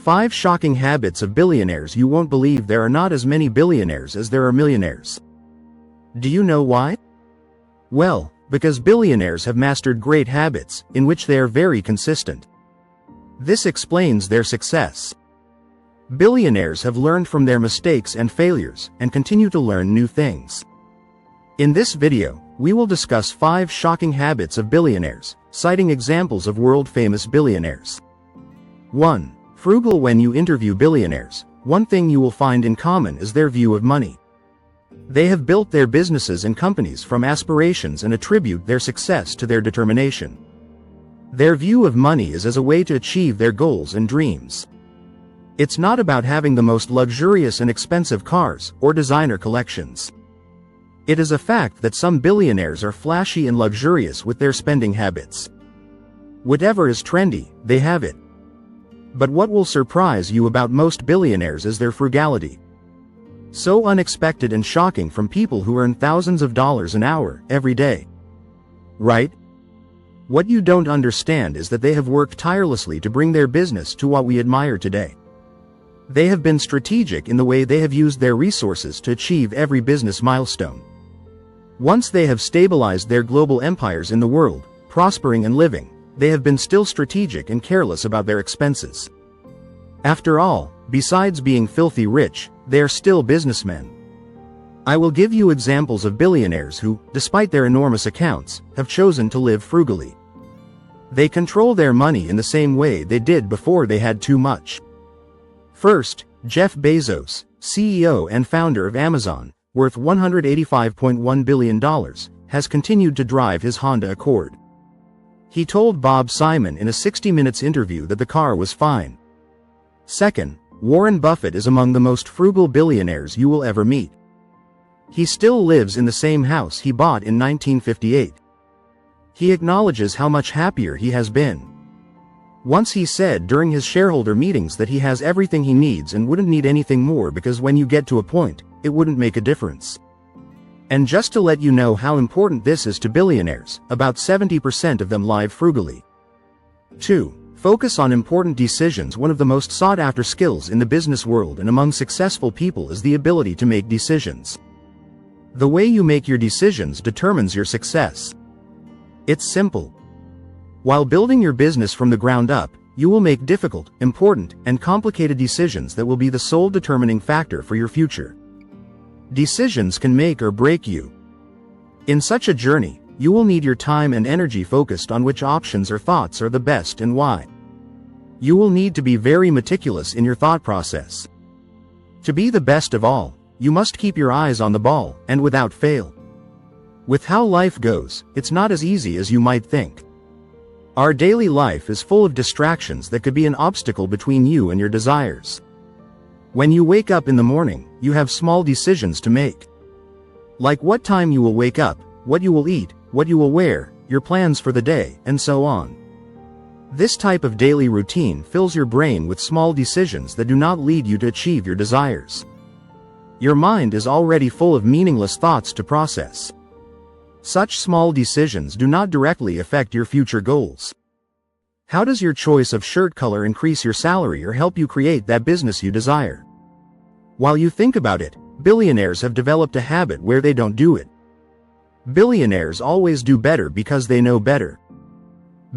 5 shocking habits of billionaires. You won't believe there are not as many billionaires as there are millionaires. Do you know why? Well, because billionaires have mastered great habits, in which they are very consistent. This explains their success. Billionaires have learned from their mistakes and failures, and continue to learn new things. In this video, we will discuss 5 shocking habits of billionaires, citing examples of world-famous billionaires. 1. Frugal. When you interview billionaires, one thing you will find in common is their view of money. They have built their businesses and companies from aspirations and attribute their success to their determination. Their view of money is as a way to achieve their goals and dreams. It's not about having the most luxurious and expensive cars or designer collections. It is a fact that some billionaires are flashy and luxurious with their spending habits. Whatever is trendy, they have it. But what will surprise you about most billionaires is their frugality. So unexpected and shocking from people who earn thousands of dollars an hour, every day. Right? What you don't understand is that they have worked tirelessly to bring their business to what we admire today. They have been strategic in the way they have used their resources to achieve every business milestone. Once they have stabilized their global empires in the world, prospering and living, they have been still strategic and careless about their expenses. After all, besides being filthy rich, they are still businessmen. I will give you examples of billionaires who, despite their enormous accounts, have chosen to live frugally. They control their money in the same way they did before they had too much. First, Jeff Bezos, CEO and founder of Amazon, worth $185.1 billion, has continued to drive his Honda Accord. He told Bob Simon in a 60 Minutes interview that the car was fine. Second, Warren Buffett is among the most frugal billionaires you will ever meet. He still lives in the same house he bought in 1958. He acknowledges how much happier he has been. Once he said during his shareholder meetings that he has everything he needs and wouldn't need anything more because when you get to a point, it wouldn't make a difference. And just to let you know how important this is to billionaires, about 70% of them live frugally. 2. Focus on important decisions. One of the most sought-after skills in the business world and among successful people is the ability to make decisions. The way you make your decisions determines your success. It's simple. While building your business from the ground up, you will make difficult, important, and complicated decisions that will be the sole determining factor for your future. Decisions can make or break you. In such a journey, you will need your time and energy focused on which options or thoughts are the best and why. You will need to be very meticulous in your thought process. To be the best of all, you must keep your eyes on the ball, and without fail. With how life goes, it's not as easy as you might think. Our daily life is full of distractions that could be an obstacle between you and your desires. When you wake up in the morning, you have small decisions to make. Like what time you will wake up, what you will eat, what you will wear, your plans for the day, and so on. This type of daily routine fills your brain with small decisions that do not lead you to achieve your desires. Your mind is already full of meaningless thoughts to process. Such small decisions do not directly affect your future goals. How does your choice of shirt color increase your salary or help you create that business you desire? While you think about it, billionaires have developed a habit where they don't do it. Billionaires always do better because they know better.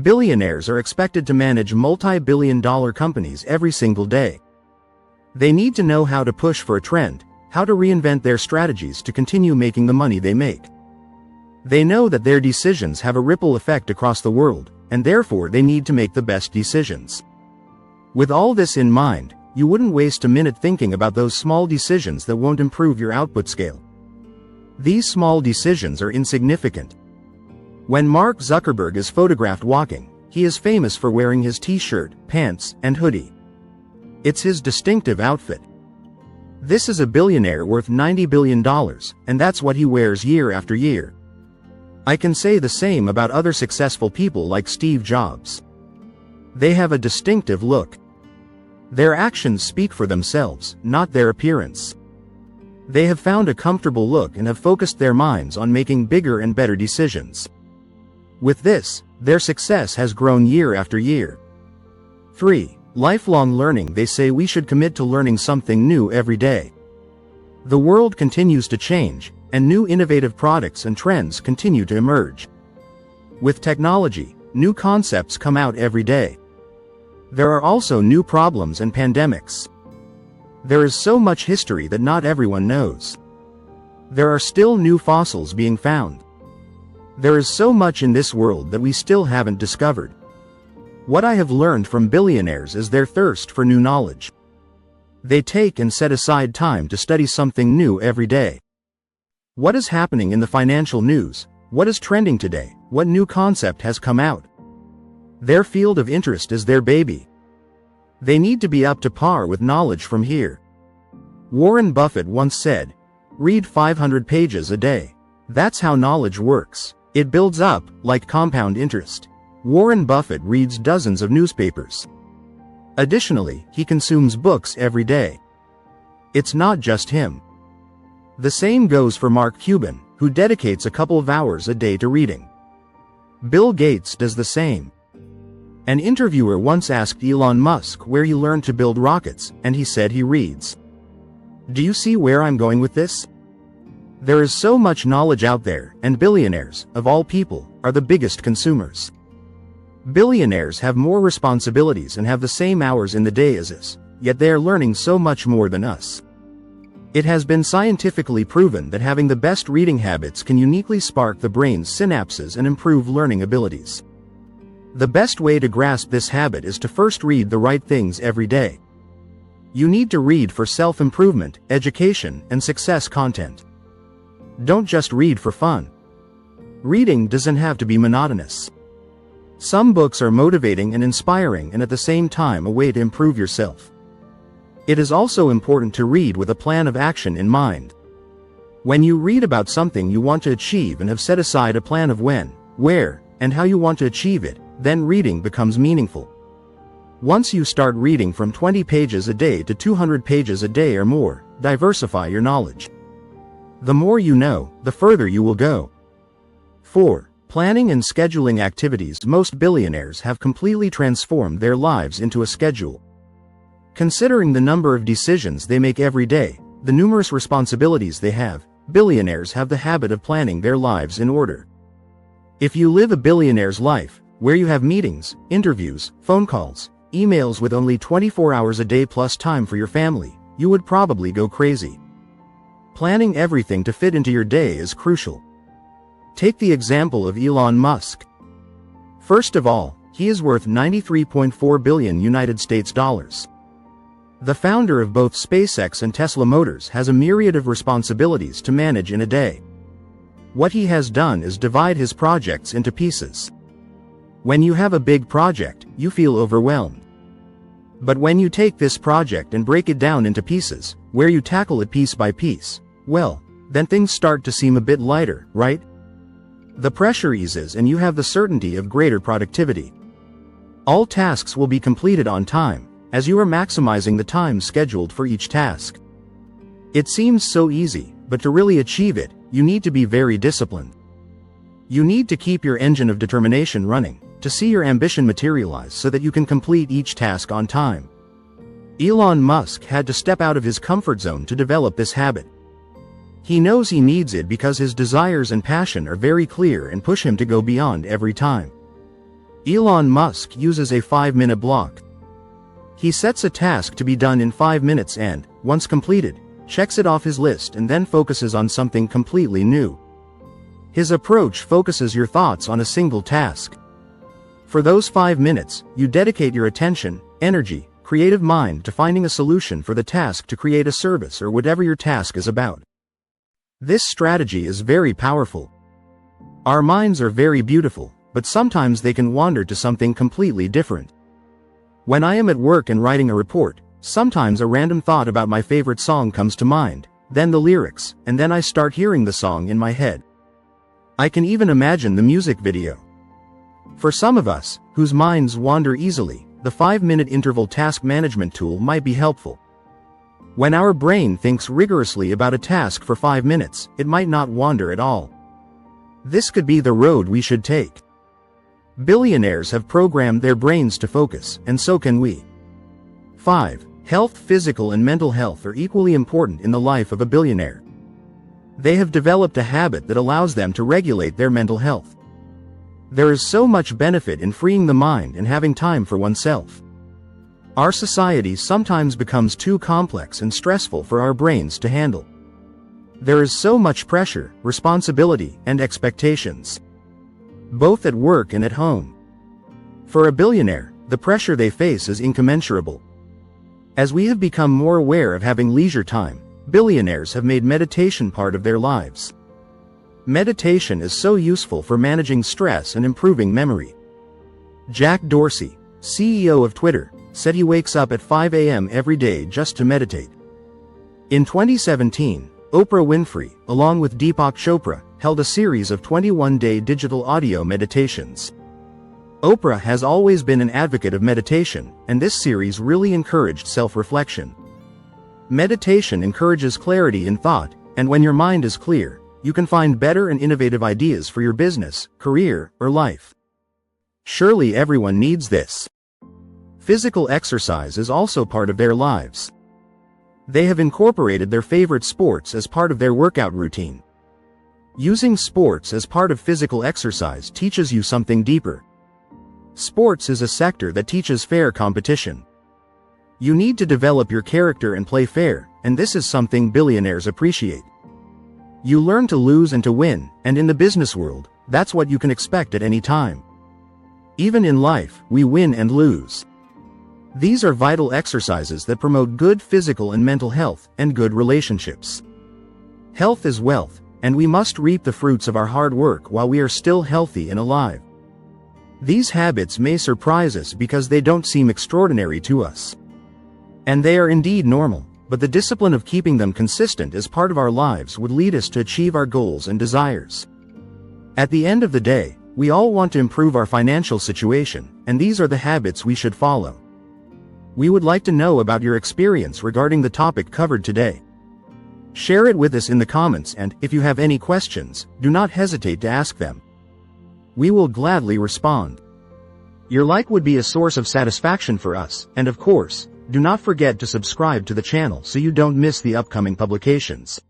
Billionaires are expected to manage multi-billion-dollar companies every single day. They need to know how to push for a trend, how to reinvent their strategies to continue making the money they make. They know that their decisions have a ripple effect across the world, and therefore they need to make the best decisions. With all this in mind, you wouldn't waste a minute thinking about those small decisions that won't improve your output scale. These small decisions are insignificant. When Mark Zuckerberg is photographed walking, he is famous for wearing his t-shirt, pants, and hoodie. It's his distinctive outfit. This is a billionaire worth $90 billion, and that's what he wears year after year. I can say the same about other successful people like Steve Jobs. They have a distinctive look. Their actions speak for themselves, not their appearance. They have found a comfortable look and have focused their minds on making bigger and better decisions. With this, their success has grown year after year. 3. Lifelong learning. They say we should commit to learning something new every day. The world continues to change, and new innovative products and trends continue to emerge. With technology, new concepts come out every day. There are also new problems and pandemics. There is so much history that not everyone knows. There are still new fossils being found. There is so much in this world that we still haven't discovered. What I have learned from billionaires is their thirst for new knowledge. They take and set aside time to study something new every day. What is happening in the financial news? What is trending today? What new concept has come out? Their field of interest is their baby. They need to be up to par with knowledge from here. Warren Buffett once said, "Read 500 pages a day." That's how knowledge works. It builds up, like compound interest. Warren Buffett reads dozens of newspapers. Additionally, he consumes books every day. It's not just him. The same goes for Mark Cuban, who dedicates a couple of hours a day to reading. Bill Gates does the same. An interviewer once asked Elon Musk where he learned to build rockets, and he said he reads. Do you see where I'm going with this? There is so much knowledge out there, and billionaires, of all people, are the biggest consumers. Billionaires have more responsibilities and have the same hours in the day as us, yet they are learning so much more than us. It has been scientifically proven that having the best reading habits can uniquely spark the brain's synapses and improve learning abilities. The best way to grasp this habit is to first read the right things every day. You need to read for self-improvement, education, and success content. Don't just read for fun. Reading doesn't have to be monotonous. Some books are motivating and inspiring and at the same time a way to improve yourself. It is also important to read with a plan of action in mind. When you read about something you want to achieve and have set aside a plan of when, where, and how you want to achieve it, then reading becomes meaningful. Once you start reading from 20 pages a day to 200 pages a day or more, diversify your knowledge. The more you know, the further you will go. 4. Planning and scheduling activities. Most billionaires have completely transformed their lives into a schedule. Considering the number of decisions they make every day, the numerous responsibilities they have, billionaires have the habit of planning their lives in order. If you live a billionaire's life, where you have meetings, interviews, phone calls, emails with only 24 hours a day plus time for your family, you would probably go crazy. Planning everything to fit into your day is crucial. Take the example of Elon Musk. First of all, he is worth $93.4 billion United States dollars. The founder of both SpaceX and Tesla Motors has a myriad of responsibilities to manage in a day. What he has done is divide his projects into pieces. When you have a big project, you feel overwhelmed. But when you take this project and break it down into pieces, where you tackle it piece by piece, well, then things start to seem a bit lighter, right? The pressure eases and you have the certainty of greater productivity. All tasks will be completed on time, as you are maximizing the time scheduled for each task. It seems so easy, but to really achieve it, you need to be very disciplined. You need to keep your engine of determination running, to see your ambition materialize so that you can complete each task on time. Elon Musk had to step out of his comfort zone to develop this habit. He knows he needs it because his desires and passion are very clear and push him to go beyond every time. Elon Musk uses a 5-minute block. He sets a task to be done in 5 minutes and, once completed, checks it off his list and then focuses on something completely new. His approach focuses your thoughts on a single task. For those 5 minutes, you dedicate your attention, energy, creative mind to finding a solution for the task to create a service or whatever your task is about. This strategy is very powerful. Our minds are very beautiful, but sometimes they can wander to something completely different. When I am at work and writing a report, sometimes a random thought about my favorite song comes to mind, then the lyrics, and then I start hearing the song in my head. I can even imagine the music video. For some of us, whose minds wander easily, the 5-minute interval task management tool might be helpful. When our brain thinks rigorously about a task for 5 minutes, it might not wander at all. This could be the road we should take. Billionaires have programmed their brains to focus, and so can we. 5. Health. Physical and mental health are equally important in the life of a billionaire. They have developed a habit that allows them to regulate their mental health. There is so much benefit in freeing the mind and having time for oneself. Our society sometimes becomes too complex and stressful for our brains to handle. There is so much pressure, responsibility, and expectations, both at work and at home. For a billionaire, the pressure they face is incommensurable. As we have become more aware of having leisure time, billionaires have made meditation part of their lives. Meditation is so useful for managing stress and improving memory. Jack Dorsey, CEO of Twitter, said he wakes up at 5 a.m. every day just to meditate. In 2017, Oprah Winfrey, along with Deepak Chopra, held a series of 21-day digital audio meditations. Oprah has always been an advocate of meditation, and this series really encouraged self-reflection. Meditation encourages clarity in thought, and when your mind is clear, you can find better and innovative ideas for your business, career, or life. Surely everyone needs this. Physical exercise is also part of their lives. They have incorporated their favorite sports as part of their workout routine. Using sports as part of physical exercise teaches you something deeper. Sports is a sector that teaches fair competition. You need to develop your character and play fair, and this is something billionaires appreciate. You learn to lose and to win, and in the business world, that's what you can expect at any time. Even in life, we win and lose. These are vital exercises that promote good physical and mental health, and good relationships. Health is wealth, and we must reap the fruits of our hard work while we are still healthy and alive. These habits may surprise us because they don't seem extraordinary to us. And they are indeed normal, but the discipline of keeping them consistent as part of our lives would lead us to achieve our goals and desires. At the end of the day, we all want to improve our financial situation, and these are the habits we should follow. We would like to know about your experience regarding the topic covered today. Share it with us in the comments, and if you have any questions, do not hesitate to ask them. We will gladly respond. Your like would be a source of satisfaction for us, and of course, do not forget to subscribe to the channel so you don't miss the upcoming publications.